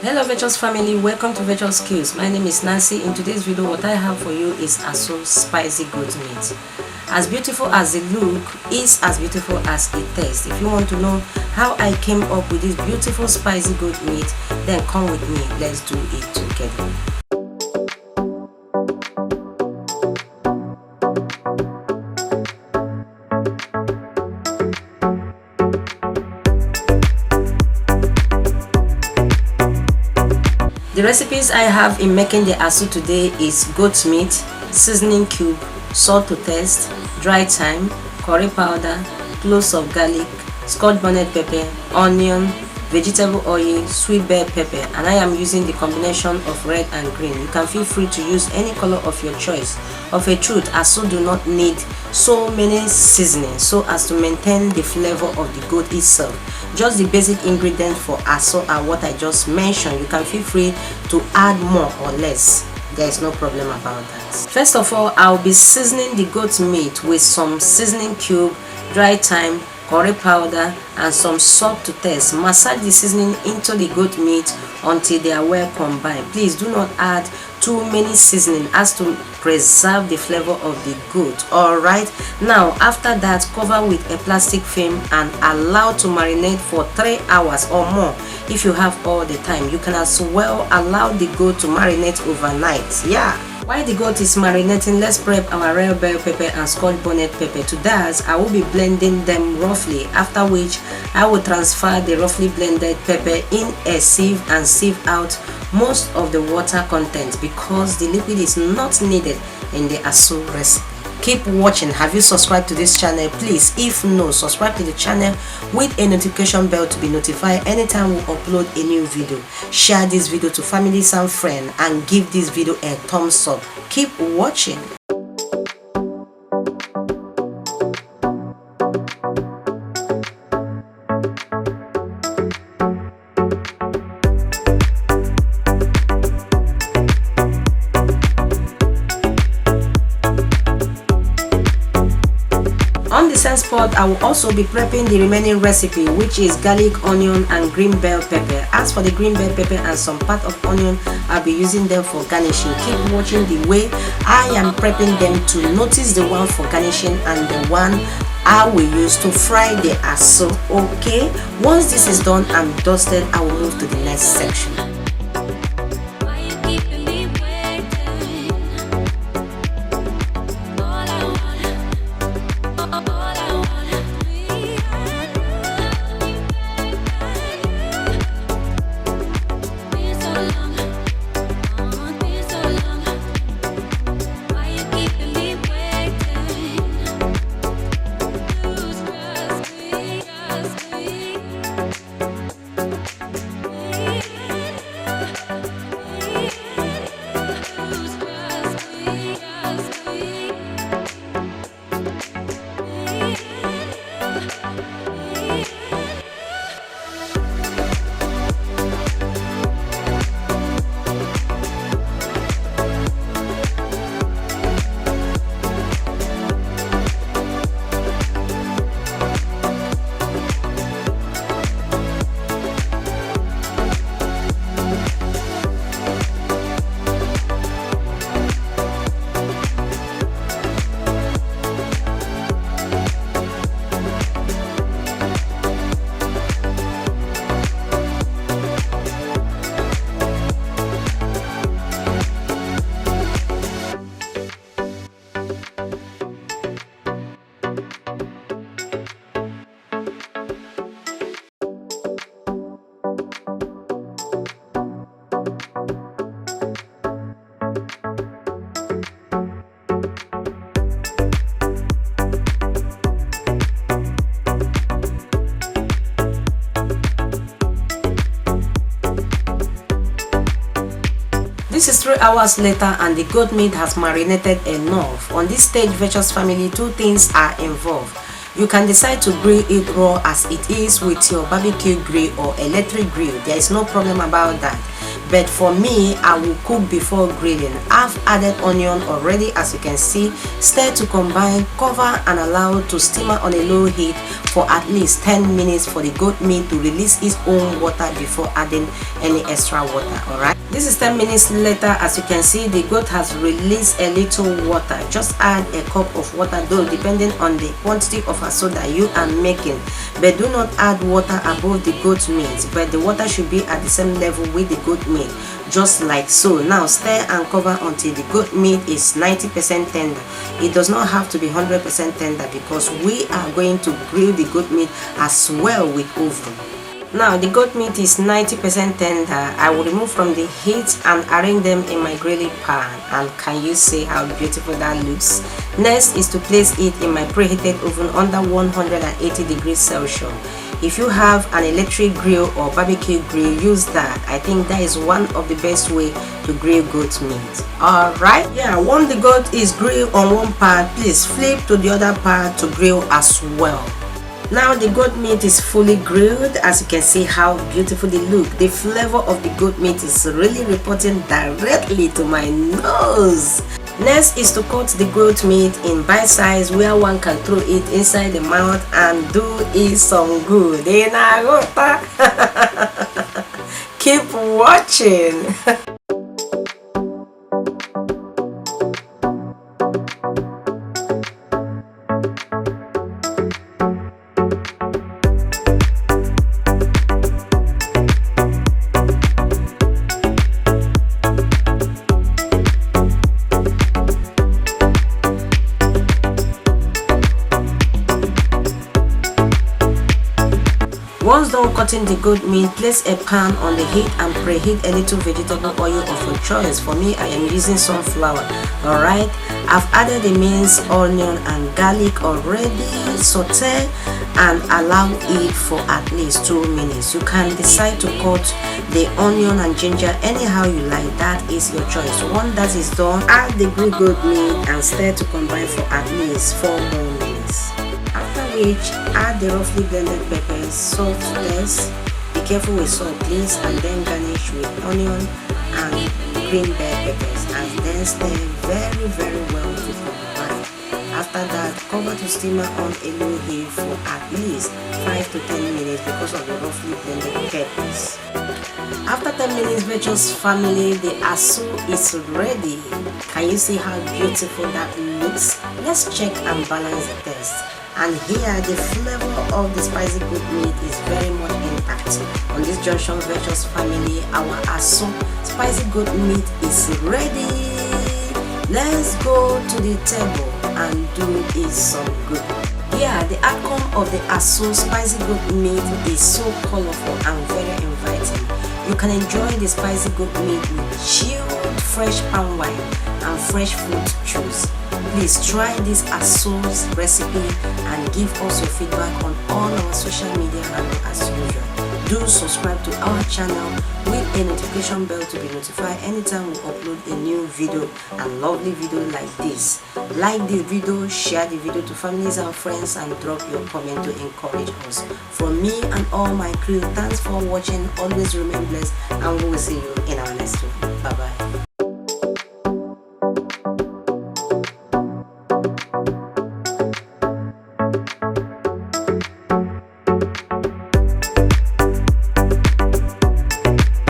Hello Virtuous family, welcome to Virtuous Skills. My name is Nancy. In today's video, what I have for you is Asun Spicy Goat Meat. As beautiful as it looks, is as beautiful as it tastes. If you want to know how I came up with this beautiful spicy goat meat, then come with me. Let's do it together. The recipes I have in making the asu today is goat meat, seasoning cube, salt to taste, dry thyme, curry powder, cloves of garlic, Scotch bonnet pepper, onion, vegetable oil, sweet bell pepper, and I am using the combination of red and green. You can feel free to use any color of your choice. Of a truth, asu do not need so many seasonings so as to maintain the flavor of the goat itself. Just the basic ingredients for asu are what I just mentioned. You can feel free to add more or less. There is no problem about that. First of all, I'll be seasoning the goat meat with some seasoning cube, dry thyme, curry powder, and some salt to taste. Massage the seasoning into the goat meat until they are well combined. Please do not add too many seasoning as to preserve the flavor of the goat. Alright, now after that, cover with a plastic film and allow to marinate for 3 hours or more. If you have all the time, you can as well allow the goat to marinate overnight. Yeah. While the goat is marinating, let's prep our red bell pepper and Scotch bonnet pepper. To that, I will be blending them roughly, after which I will transfer the roughly blended pepper in a sieve and sieve out most of the water content because the liquid is not needed in the asu recipe. Keep watching. Have you subscribed to this channel? Please, if no, subscribe to the channel with a notification bell to be notified anytime we upload a new video. Share this video to families and friends and give this video a thumbs up. Keep watching. On the same spot, I will also be prepping the remaining recipe, which is garlic, onion, and green bell pepper. As for the green bell pepper and some part of onion, I'll be using them for garnishing. Keep watching the way I am prepping them to notice the one for garnishing and the one I will use to fry the asu. Okay, once this is done and dusted, I will move to the next section. This is 3 hours later and the goat meat has marinated enough. On this stage, Virtuous family, two things are involved. You can decide to grill it raw as it is with your barbecue grill or electric grill. There is no problem about that. but for me, I will cook before grilling. I've added onion already, as you can see. Stir to combine, cover and allow to simmer on a low heat for at least 10 minutes for the goat meat to release its own water before adding any extra water. Alright, this is 10 minutes later. As you can see, the goat has released a little water. Just add a cup of water, though depending on the quantity of asun that you are making, but do not add water above the goat meat, but the water should be at the same level with the goat meat, just like so. Now stir and cover until the goat meat is 90% tender. It does not have to be 100% tender because we are going to grill the goat meat as well with oven. Now the goat meat is 90% tender. I will remove from the heat and arrange them in my grilling pan, and can you see how beautiful that looks? Next is to place it in my preheated oven under 180 degrees Celsius. If you have an electric grill or barbecue grill, use that. I think that is one of the best way to grill goat meat. Alright, yeah, once the goat is grilled on one part, please flip to the other part to grill as well. Now the goat meat is fully grilled. As you can see how beautiful they look. The flavor of the goat meat is really reporting directly to my nose. Next is to cut the goat meat in bite size where one can throw it inside the mouth and do it some good. Keep watching. Once done cutting the goat meat, place a pan on the heat and preheat a little vegetable oil of your choice. For me, I am using sunflower. Alright, I've added the minced onion and garlic already. Saute and allow it for at least 2 minutes. You can decide to cut the onion and ginger anyhow you like. That is your choice. Once that is done, add the grilled goat meat and stir to combine for at least 4 more minutes. After which, add the roughly blended peppers, salt to taste. Be careful with salt please, and then garnish with onion and green bell peppers, and then stir very well to combine. After that, cover to simmer on a low heat for at least 5 to 10 minutes because of the roughly blended peppers. After 10 minutes, Virtuous family, the asun is ready. Can you see how beautiful that looks? Let's check and balance the taste. And here the flavor of the spicy goat meat is very much intact. On this junction, Virtuous family, our Asun spicy goat meat is ready. Let's go to the table and do it some good. Yeah, the outcome of the Asun spicy goat meat is so colorful and very inviting. You can enjoy the spicy goat meat with chilled fresh palm wine and fresh fruit juice. Please try this Asun recipe and give us your feedback on all our social media handles as usual. Do subscribe to our channel with a notification bell to be notified anytime we upload a new video and lovely video like this. Like the video, share the video to families and friends, and drop your comment to encourage us. From me and all my crew, thanks for watching. Always remain blessed, and we will see you in our next one. Bye bye.